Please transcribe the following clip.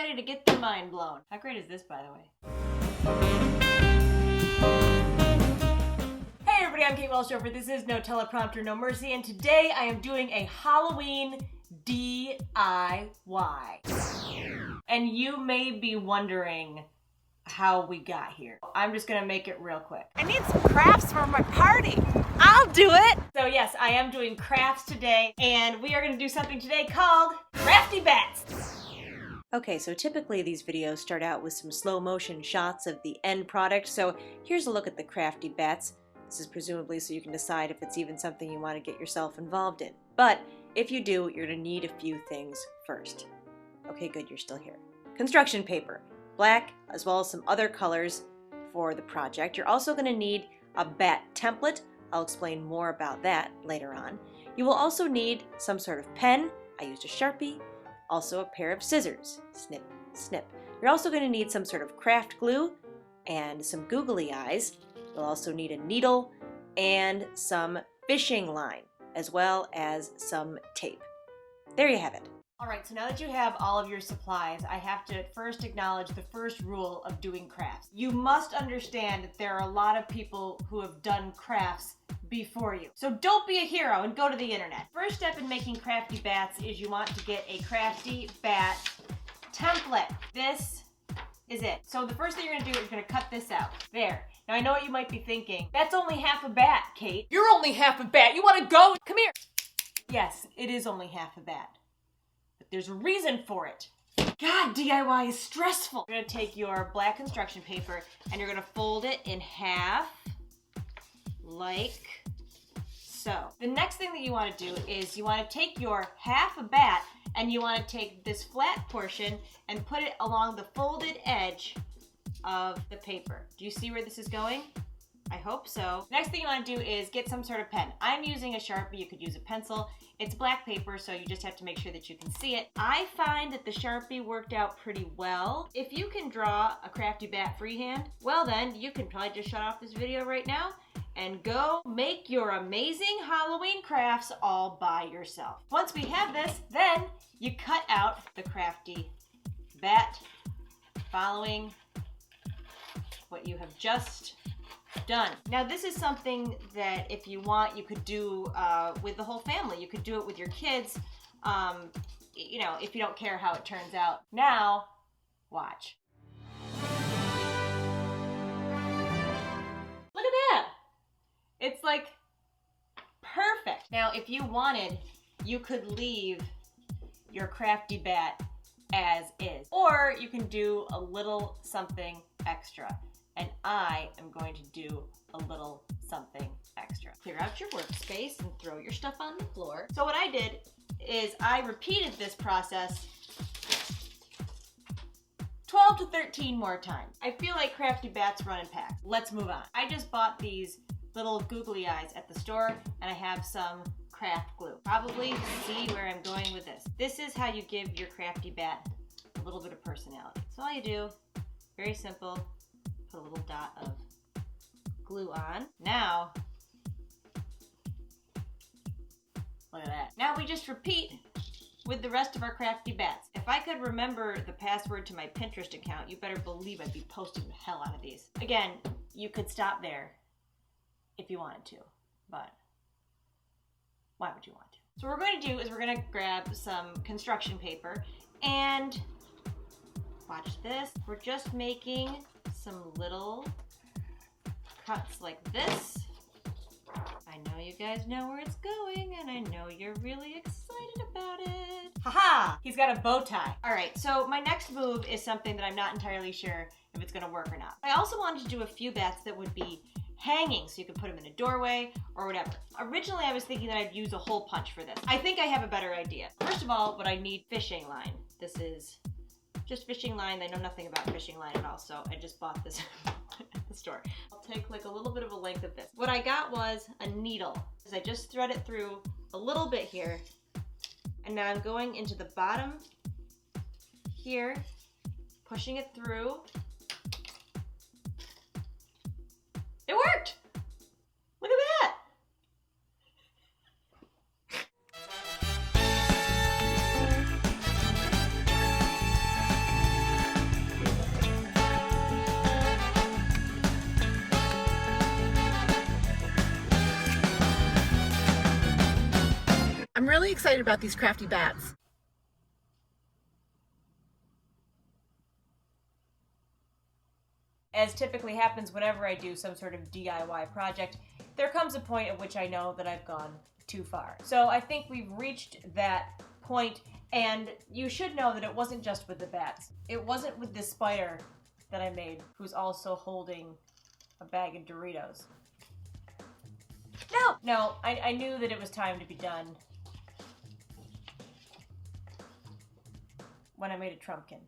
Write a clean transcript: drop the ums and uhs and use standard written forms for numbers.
ready to get their mind blown. How great is this, by the way? Hey everybody, I'm Kate Welshofer. This is No Teleprompter, No Mercy, and today I am doing a Halloween DIY. And you may be wondering how we got here. I'm just gonna make it real quick. I need some crafts for my party. I'll do it. So yes, I am doing crafts today, and we are gonna do something today called Crafty Bats. Okay, so typically these videos start out with some slow motion shots of the end product, so here's a look at the Crafty Bats. This is presumably so you can decide if it's even something you want to get yourself involved in. But if you do, you're gonna need a few things first. Okay, good, you're still here. Construction paper, black as well as some other colors for the project. You're also gonna need a bat template. I'll explain more about that later on. You will also need some sort of pen. I used a Sharpie. Also a pair of scissors. Snip, snip. You're also going to need some sort of craft glue and some googly eyes. You'll also need a needle and some fishing line, as well as some tape. There you have it. Alright, so now that you have all of your supplies, I have to first acknowledge the first rule of doing crafts. You must understand that there are a lot of people who have done crafts before you. So don't be a hero and go to the internet. First step in making Crafty Bats is you want to get a Crafty Bat template. This is it. So the first thing you're gonna do is you're gonna cut this out. There. Now I know what you might be thinking. That's only half a bat, Kate. You're only half a bat. You wanna go? Come here. Yes, it is only half a bat. But there's a reason for it. God, DIY is stressful. You're gonna take your black construction paper and you're gonna fold it in half, like so. The next thing that you want to do is you want to take your half a bat and you want to take this flat portion and put it along the folded edge of the paper. Do you see where this is going? I hope so. Next thing you want to do is get some sort of pen. I'm using a Sharpie. You could use a pencil. It's black paper, so you just have to make sure that you can see it. I find that the Sharpie worked out pretty well. If you can draw a Crafty Bat freehand, well then, you can probably just shut off this video right now and go make your amazing Halloween crafts all by yourself. Once we have this, then you cut out the Crafty Bat following what you have just done. Now this is something that if you want, you could do with the whole family. You could do it with your kids, you know, if you don't care how it turns out. Now, watch. Look at that! It's like perfect. Now if you wanted, you could leave your Crafty Bat as is. Or you can do a little something extra. And I am going to do a little something extra. Clear out your workspace and throw your stuff on the floor. So what I did is I repeated this process 12 to 13 more times. I feel like Crafty Bats run in packs. Let's move on. I just bought these little googly eyes at the store and I have some craft glue. Probably see where I'm going with this. This is how you give your Crafty Bat a little bit of personality. So all you do, very simple, put a little dot of glue on. Now, look at that. Now we just repeat with the rest of our Crafty Bats. If I could remember the password to my Pinterest account, you better believe I'd be posting the hell out of these. Again, you could stop there if you wanted to, but why would you want to? So what we're going to do is we're going to grab some construction paper and watch this. We're just making some little cuts like this. I know you guys know where it's going and I know you're really excited about it. Haha! He's got a bow tie. Alright, so my next move is something that I'm not entirely sure if it's gonna work or not. I also wanted to do a few bats that would be hanging so you could put them in a doorway or whatever. Originally I was thinking that I'd use a hole punch for this. I think I have a better idea. First of all, what I need, fishing line. This is just fishing line. I know nothing about fishing line at all, so I just bought this at the store. I'll take like a little bit of a length of this. What I got was a needle. I just thread it through a little bit here, and now I'm going into the bottom here, pushing it through. It worked! Look at that! really excited about these crafty bats. As typically happens whenever I do some sort of DIY project, there comes a point at which I know that I've gone too far. So I think we've reached that point, and you should know that it wasn't just with the bats. It wasn't with this spider that I made, who's also holding a bag of Doritos. No, I knew that it was time to be done when I made a Trumpkin.